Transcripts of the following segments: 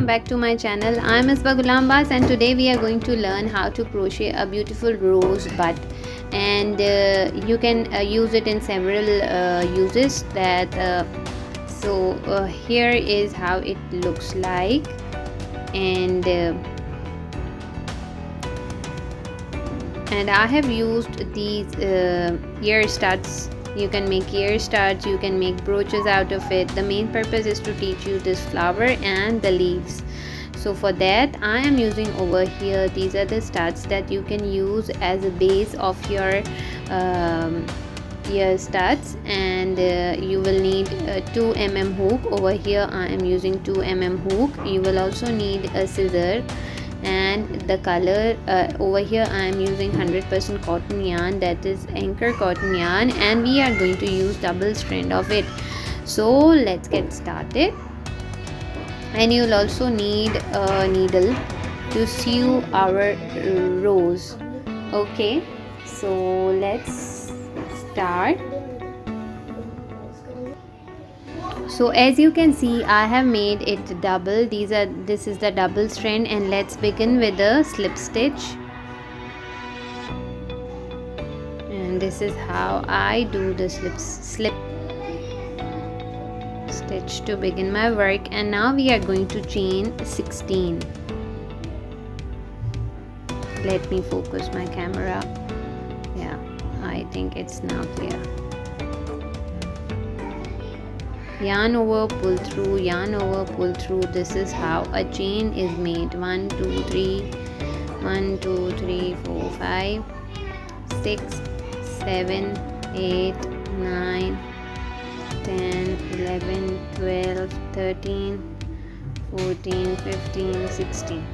welcome back to my channel. I'm Misbah Gulambas and today we are going to learn how to crochet a beautiful rose bud, and you can use it in several uses. Here is how it looks like, and I have used these ear studs. You can make ear studs, you can make brooches out of it. The main purpose is to teach you this flower and the leaves. So for that I am using over here, these are the studs that you can use as a base of your ear studs, and you will need a 2mm hook. Over here I am using 2mm hook. You will also need a scissor, and the color over here I am using 100% cotton yarn, that is anchor cotton yarn, and we are going to use double strand of it. So let's get started. And you'll also need a needle to sew our rose. Okay, so let's start. So as you can see, I have made it double. This is the double strand, and let's begin with the slip stitch. And this is how I do the slip stitch to begin my work. And now we are going to chain 16. Let me focus my camera. Yeah, I think it's now clear. Yarn over, pull through, yarn over, pull through. This is how a chain is made. 1 2 3 1 2 3 4 5 6 7 8 9 10 11 12 13 14 15 16.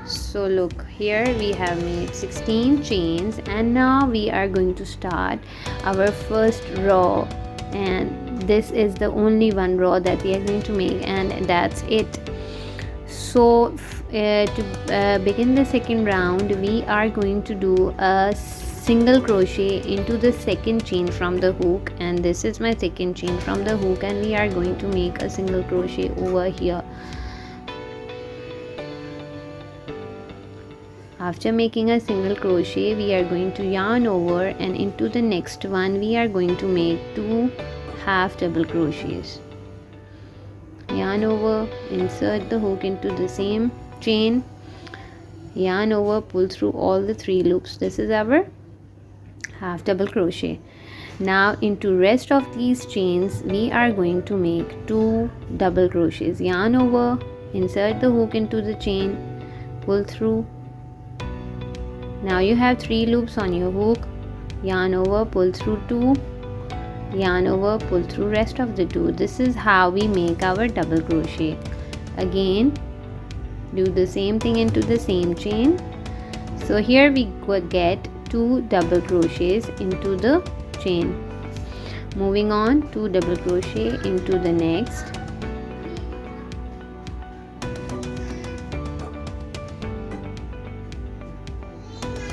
So look, here we have made 16 chains, and now we are going to start our first row, and this is the only one row that we are going to make, and that's it. So to begin the second round, we are going to do a single crochet into the second chain from the hook, and this is my second chain from the hook, and we are going to make a single crochet over here. After making a single crochet, we are going to yarn over, and into the next one we are going to make 2 half double crochets. Yarn over, insert the hook into the same chain, yarn over, pull through all the 3 loops. This is our half double crochet. Now into rest of these chains we are going to make 2 double crochets. Yarn over, insert the hook into the chain, pull through. Now you have 3 loops on your hook. Yarn over, pull through 2, yarn over, pull through rest of the 2. This is how we make our double crochet. Again do the same thing into the same chain. So here we get 2 double crochets into the chain. Moving on, 2 double crochet into the next.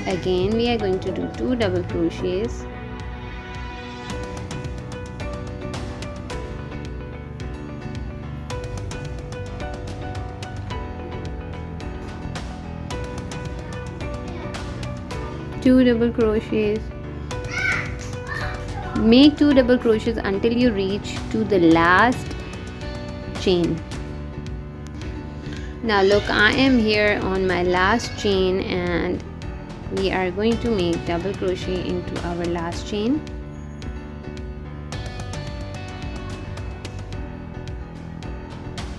Again we are going to do 2 double crochets. Two double crochets. Make 2 double crochets until you reach to the last chain. Now look, I am here on my last chain, and we are going to make double crochet into our last chain.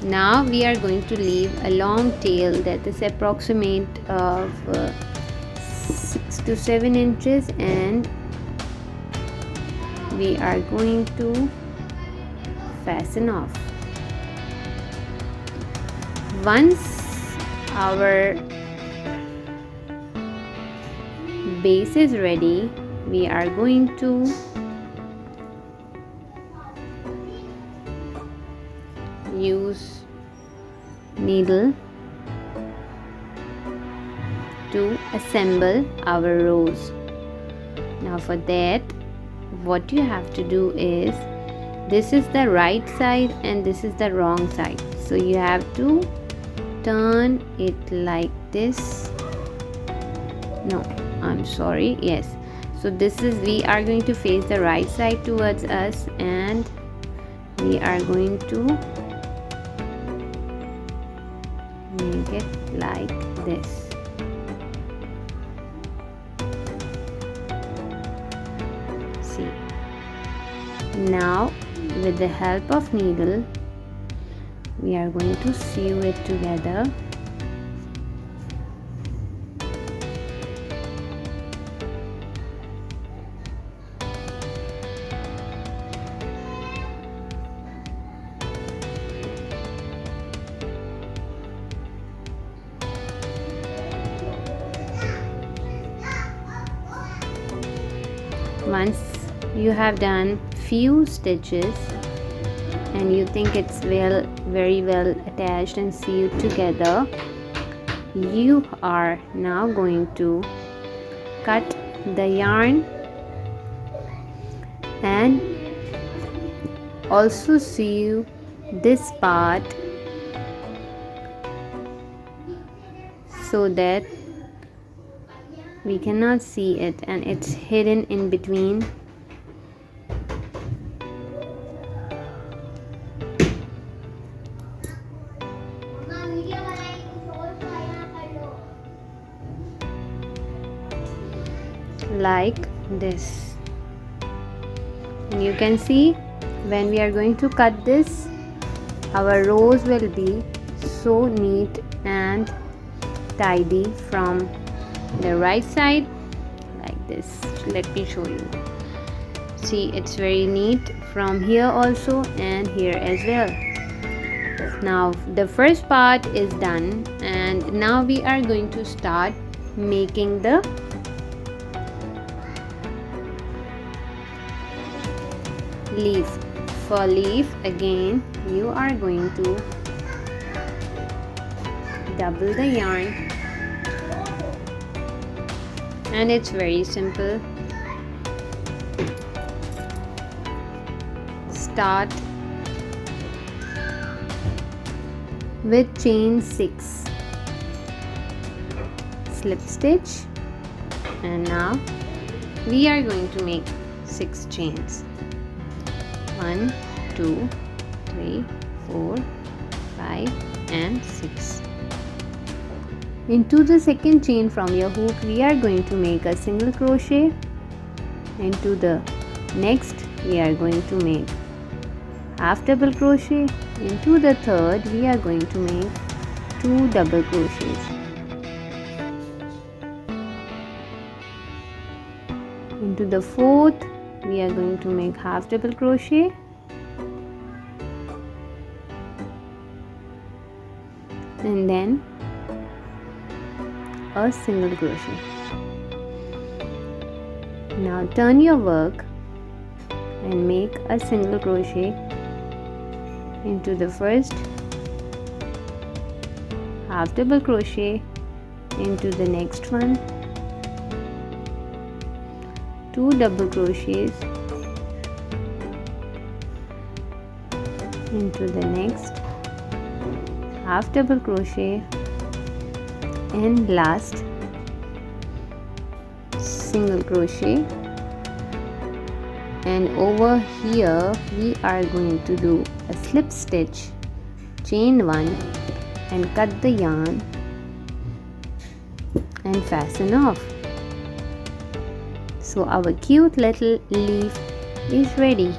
Now we are going to leave a long tail that is approximate of 6 to 7 inches, and we are going to fasten off. Once our base is ready, we are going to use needle to assemble our rose. Now for that, what you have to do is, this is the right side and this is the wrong side. So you have to turn it like this. No, I'm sorry. Yes, so this is, we are going to face the right side towards us, and we are going to make it like this. See, now with the help of needle we are going to sew it together. Once you have done few stitches and you think it's very well attached and sewed together, you are now going to cut the yarn and also sew this part so that we cannot see it and it's hidden in between. Like this. And you can see when we are going to cut this, our rows will be so neat and tidy from the right side like this. Let me show you. See, it's very neat from here also and here as well. Now the first part is done, and now we are going to start making the leaf. For leaf, again you are going to double the yarn, and it's very simple. Start with chain 6, slip stitch, and now we are going to make 6 chains. 1, 2, 3, 4, 5 and 6. Into the second chain from your hook we are going to make a single crochet. Into the next we are going to make half double crochet. Into the third we are going to make 2 double crochets. Into the fourth we are going to make half double crochet, and then a single crochet. Now turn your work and make a single crochet into the first, half double crochet into the next one, 2 double crochets into the next, half double crochet, and last single crochet. And over here we are going to do a slip stitch, chain 1 and cut the yarn and fasten off. So our cute little leaf is ready.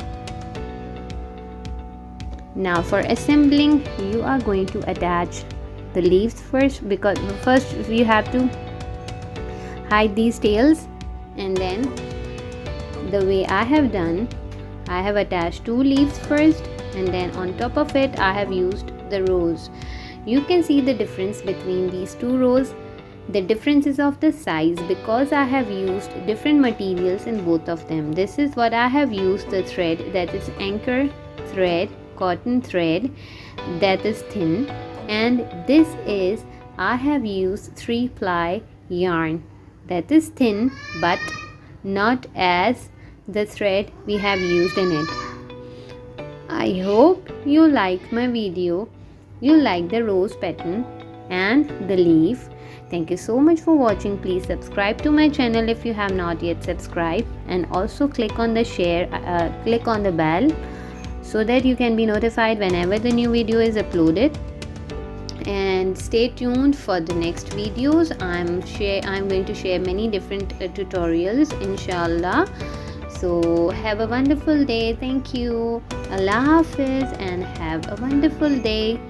Now for assembling, you are going to attach the leaves first, because first we have to hide these tails, and then the way I have done, I have attached 2 leaves first, and then on top of it I have used the rows. You can see the difference between these 2 rows. The difference is of the size, because I have used different materials in both of them. This is what I have used, the thread, that is anchor thread, cotton thread, that is thin, and this is, I have used 3-ply yarn, that is thin but not as the thread we have used in it. I hope you liked my video. you'll like the rose pattern and the leaf. Thank you so much for watching. Please subscribe to my channel if you have not yet subscribed, and also click on the click on the bell so that you can be notified whenever the new video is uploaded. And stay tuned for the next videos. I'm going to share many different tutorials, inshallah. So have a wonderful day. Thank you. Allah Hafiz, and have a wonderful day.